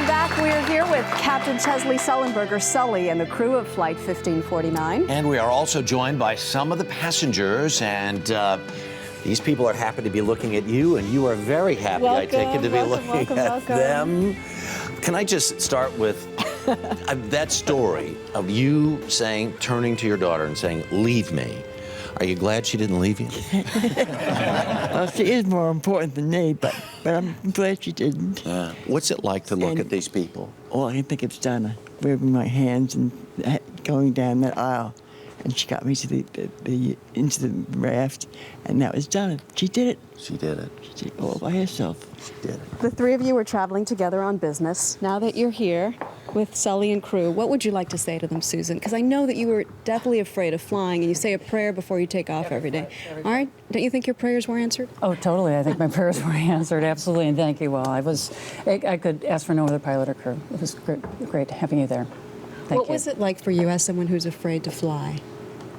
Welcome back. We are here with Captain Chesley Sullenberger, Sully, and the crew of Flight 1549. And we are also joined by some of the passengers, and these people are happy to be looking at you, and you are very happy, Welcome, I take it, to be looking at welcome. them. Can I just start with that story of you turning to your daughter and saying, "Leave me"? Are you glad she didn't leave you? Well, she is more important than me, but I'm glad she didn't. What's it like to look at these people? All I can think of Donna waving my hands and going down that aisle, and she got me to the into the raft, and that was Donna. She did it. She did it. She did it all by herself. She did it. The three of you were traveling together on business. Now that you're here with Sully and crew, what would you like to say to them, Susan? Because I know that you were deathly afraid of flying, and you say a prayer before you take off every day. All right? Don't you think your prayers were answered? Oh, totally. I think my prayers were answered, absolutely, and thank you all. I could ask for no other pilot or crew. It was great having you there. Thank What you. was it like for you as someone who's afraid to fly,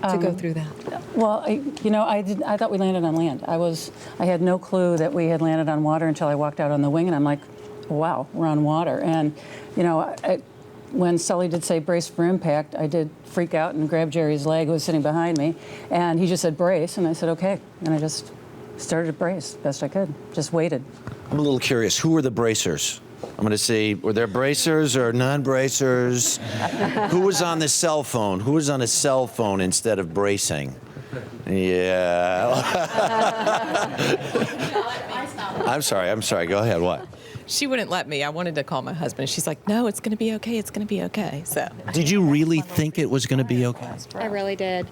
to go through that? Well, I thought we landed on land. I had no clue that we had landed on water until I walked out on the wing, and I'm like, wow, we're on water. And, when Sully did say brace for impact, I did freak out and grab Jerry's leg, who was sitting behind me, and he just said brace, and I said okay, and I just started to brace best I could, just waited. I'm a little curious. Who were the bracers? I'm going to see, were there bracers or non-bracers? Who was on the cell phone? Who was on a cell phone instead of bracing? Yeah. I'm sorry. Go ahead. What? She wouldn't let me. I wanted to call my husband. She's like, no, it's going to be okay. It's going to be okay. So. Did you really think it was going to be okay? I really did.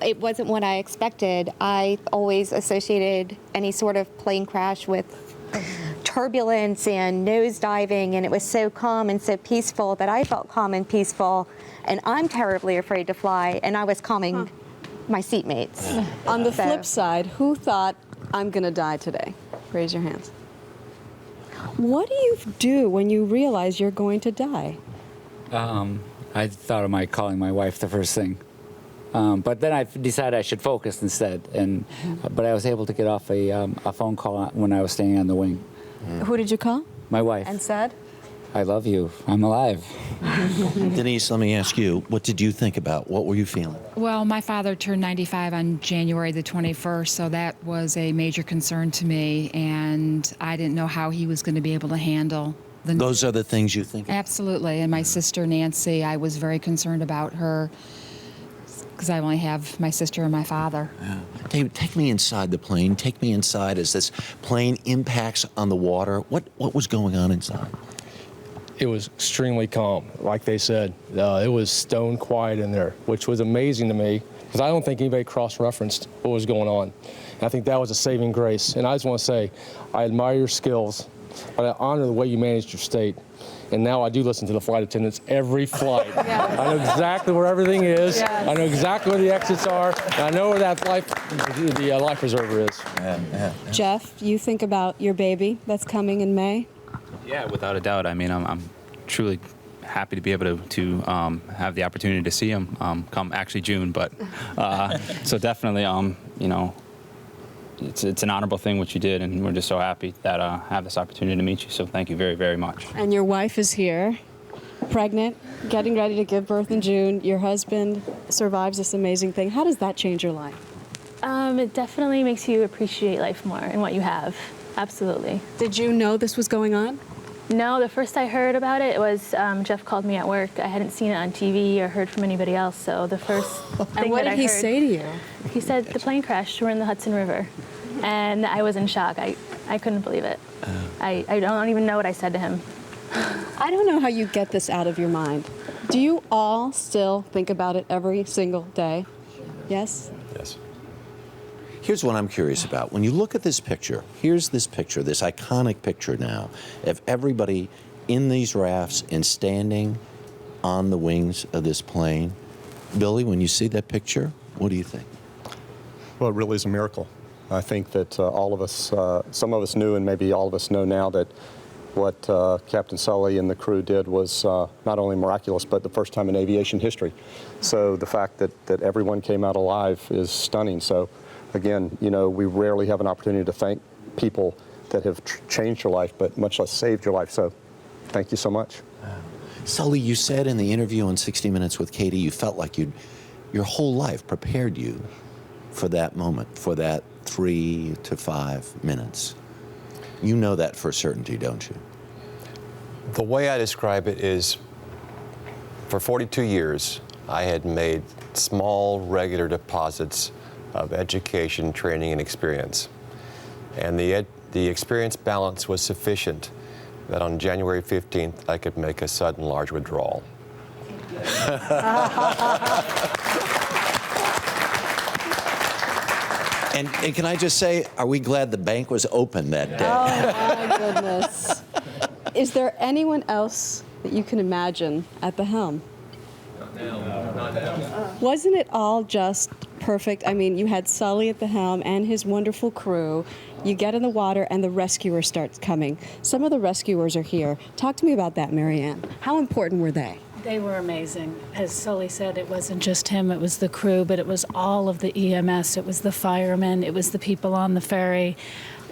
It wasn't what I expected. I always associated any sort of plane crash with turbulence and nose diving, and it was so calm and so peaceful that I felt calm and peaceful, and I'm terribly afraid to fly, and I was calming my seatmates. On the flip side, who thought, I'm going to die today? Raise your hands. What do you do when you realize you're going to die? I thought of calling my wife the first thing. But then I decided I should focus instead. But I was able to get off a phone call when I was staying on the wing. Who did you call? My wife. And said? I love you. I'm alive. Denise, let me ask you, what did you think about? What were you feeling? Well, my father turned 95 on January the 21st, so that was a major concern to me, and I didn't know how he was going to be able to handle Those are the things you think? Absolutely. And my sister, Nancy, I was very concerned about her because I only have my sister and my father. Yeah. David, take me inside the plane. Take me inside as this plane impacts on the water. What was going on inside? It was extremely calm, like they said. It was stone quiet in there, which was amazing to me because I don't think anybody cross-referenced what was going on. And I think that was a saving grace. And I just want to say, I admire your skills, but I honor the way you managed your state. And now I do listen to the flight attendants every flight. Yes. I know exactly where everything is. Yes. I know exactly where the exits are. And I know where that the life preserver is. Yeah. Jeff, you think about your baby that's coming in May? Yeah, without a doubt. I mean, I'm truly happy to be able to have the opportunity to see him come actually June. But so definitely, it's an honorable thing what you did, and we're just so happy that I have this opportunity to meet you. So thank you very, very much. And your wife is here, pregnant, getting ready to give birth in June. Your husband survives this amazing thing. How does that change your life? It definitely makes you appreciate life more and what you have. Absolutely. Did you know this was going on? No, the first I heard about it was Jeff called me at work. I hadn't seen it on TV or heard from anybody else, so the first thing And what that did he say to you? He said the plane crashed. We're in the Hudson River. And I was in shock. I couldn't believe it. I don't even know what I said to him. I don't know how you get this out of your mind. Do you all still think about it every single day? Yes? Yes. Here's what I'm curious about. When you look at this picture, here's this picture, this iconic picture now of everybody in these rafts and standing on the wings of this plane. Billy, when you see that picture, what do you think? Well, it really is a miracle. I think that all of us, some of us knew, and maybe all of us know now, that what Captain Sully and the crew did was not only miraculous, but the first time in aviation history. So the fact that everyone came out alive is stunning. So again, we rarely have an opportunity to thank people that have changed your life, but much less saved your life. So Thank you so much. Sully, you said in the interview on 60 Minutes with Katie, you felt like your whole life prepared you for that moment, for that 3 to 5 minutes. You know that for certainty, don't you? The way I describe it is, for 42 years, I had made small, regular deposits of education, training, and experience. And the experience balance was sufficient that on January 15th, I could make a sudden large withdrawal. And can I just say, are we glad the bank was open that day? Oh my goodness. Is there anyone else that you can imagine at the helm? Wasn't it all just perfect? I mean, you had Sully at the helm and his wonderful crew. You get in the water and the rescuer starts coming. Some of the rescuers are here. Talk to me about that, Marianne. How important were they? They were amazing. As Sully said, it wasn't just him, it was the crew, but it was all of the EMS. It was the firemen, it was the people on the ferry.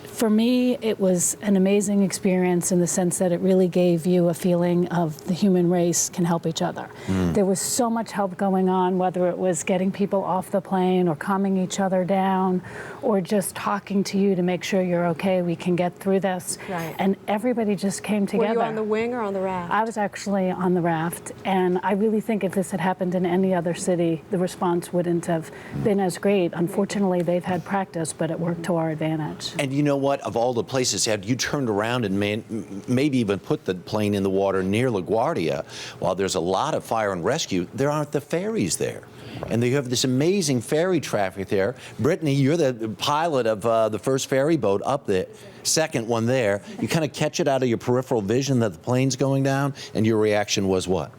For me, it was an amazing experience in the sense that it really gave you a feeling of the human race can help each other. There was so much help going on, whether it was getting people off the plane or calming each other down or just talking to you to make sure you're okay, we can get through this. Right. And everybody just came together. Were you on the wing or on the raft? I was actually on the raft, and I really think if this had happened in any other city, the response wouldn't have been as great. Unfortunately, they've had practice, but it worked to our advantage. And you know what? Of all the places, had you turned around and maybe even put the plane in the water near LaGuardia, while there's a lot of fire and rescue, there aren't the ferries there. And you have this amazing ferry traffic there. Brittany, you're the pilot of the first ferry boat up the second one there. You kind of catch it out of your peripheral vision that the plane's going down, and your reaction was what?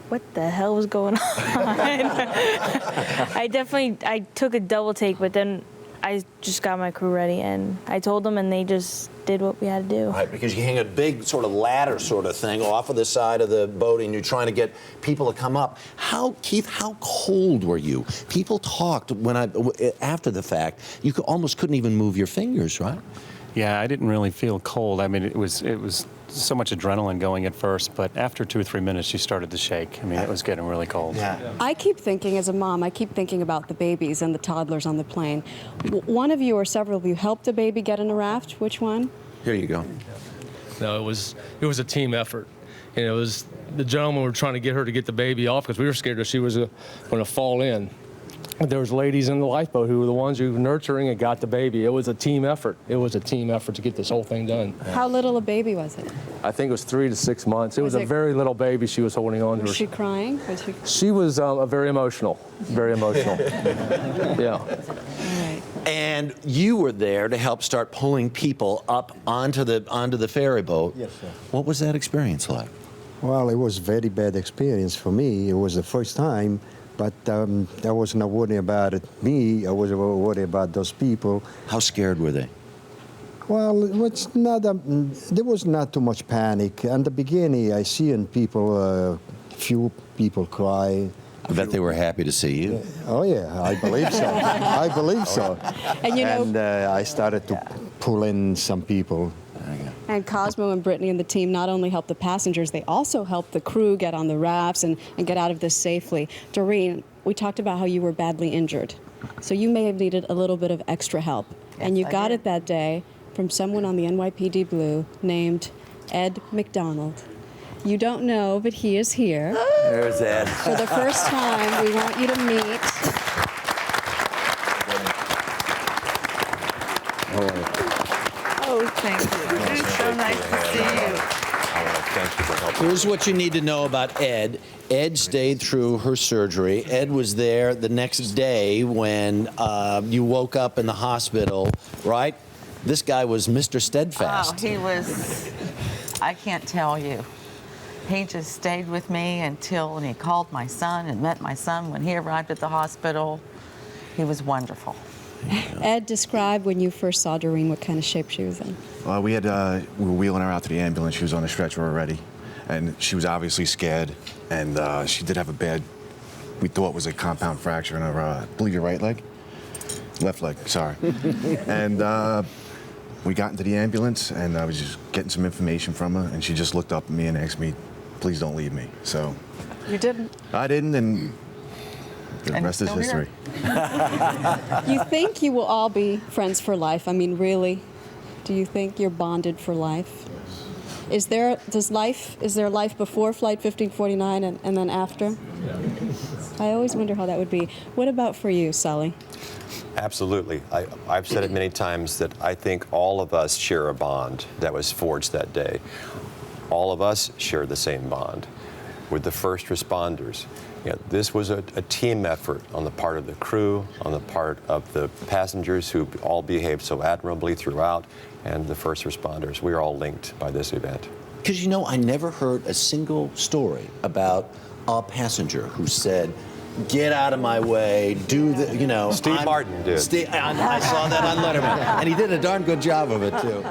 What the hell was going on? I took a double take, but then I just got my crew ready, and I told them, and they just did what we had to do. Right, because you hang a big sort of ladder sort of thing off of the side of the boat, and you're trying to get people to come up. Keith, how cold were you? People talked after the fact. You almost couldn't even move your fingers, right? Yeah, I didn't really feel cold. I mean, it was so much adrenaline going at first, but after 2 or 3 minutes, you started to shake. I mean, it was getting really cold. Yeah. I keep thinking, as a mom, I keep thinking about the babies and the toddlers on the plane. One of you or several of you helped a baby get in a raft. Which one? Here you go. No, it was a team effort. And it was the gentlemen were trying to get her to get the baby off because we were scared that she was going to fall in. But there was ladies in the lifeboat who were the ones who were nurturing and got the baby. It was a team effort. It was a team effort to get this whole thing done. How little a baby was it? I think it was 3 to 6 months. It was a very little baby she was holding on to. Was she crying? She was very emotional. Very emotional. Yeah. And you were there to help start pulling people up onto the ferry boat. Yes, sir. What was that experience like? Well, it was a very bad experience for me. It was the first time, but I was not worried about me. I was worried about those people. How scared were they? Well, it was not. There was not too much panic. In the beginning, I seen people, few people cry. I bet they were happy to see you. Oh yeah, I believe so. I believe so. And I started to pull in some people. And Cosmo and Brittany and the team not only helped the passengers, they also helped the crew get on the rafts and get out of this safely. Doreen, we talked about how you were badly injured. So you may have needed a little bit of extra help. Yes, and you I got did. it that day from someone on the NYPD Blue named Ed McDonald. You don't know, but he is here. There's Ed. For the first time, we want you to meet. Oh, thank you. It's so nice to see you. Thank you for helping. Here's what you need to know about Ed. Ed stayed through her surgery. Ed was there the next day when you woke up in the hospital, right? This guy was Mr. Steadfast. Oh, he was, I can't tell you. He just stayed with me and he called my son and met my son when he arrived at the hospital. He was wonderful. Ed, describe when you first saw Doreen, what kind of shape she was in. Well, we were wheeling her out to the ambulance. She was on a stretcher already, and she was obviously scared. And she did have a bad, we thought was a compound fracture in her, I believe your right leg, left leg. Sorry. And we got into the ambulance, and I was just getting some information from her, and she just looked up at me and asked me, please don't leave me. So You didn't. I didn't, and the And rest is still here. history. You think you will all be friends for life? I mean, really? Do you think you're bonded for life? Is there life before Flight 1549 and then after? I always wonder how that would be. What about for you, Sully? Absolutely. I've said it many times that I think all of us share a bond that was forged that day. All of us share the same bond with the first responders. You know, this was a team effort on the part of the crew, on the part of the passengers who all behaved so admirably throughout, and the first responders. We are all linked by this event. Because, you know, I never heard a single story about a passenger who said, get out of my way, do the, you know. Steve Martin did. I saw that on Letterman. And he did a darn good job of it, too.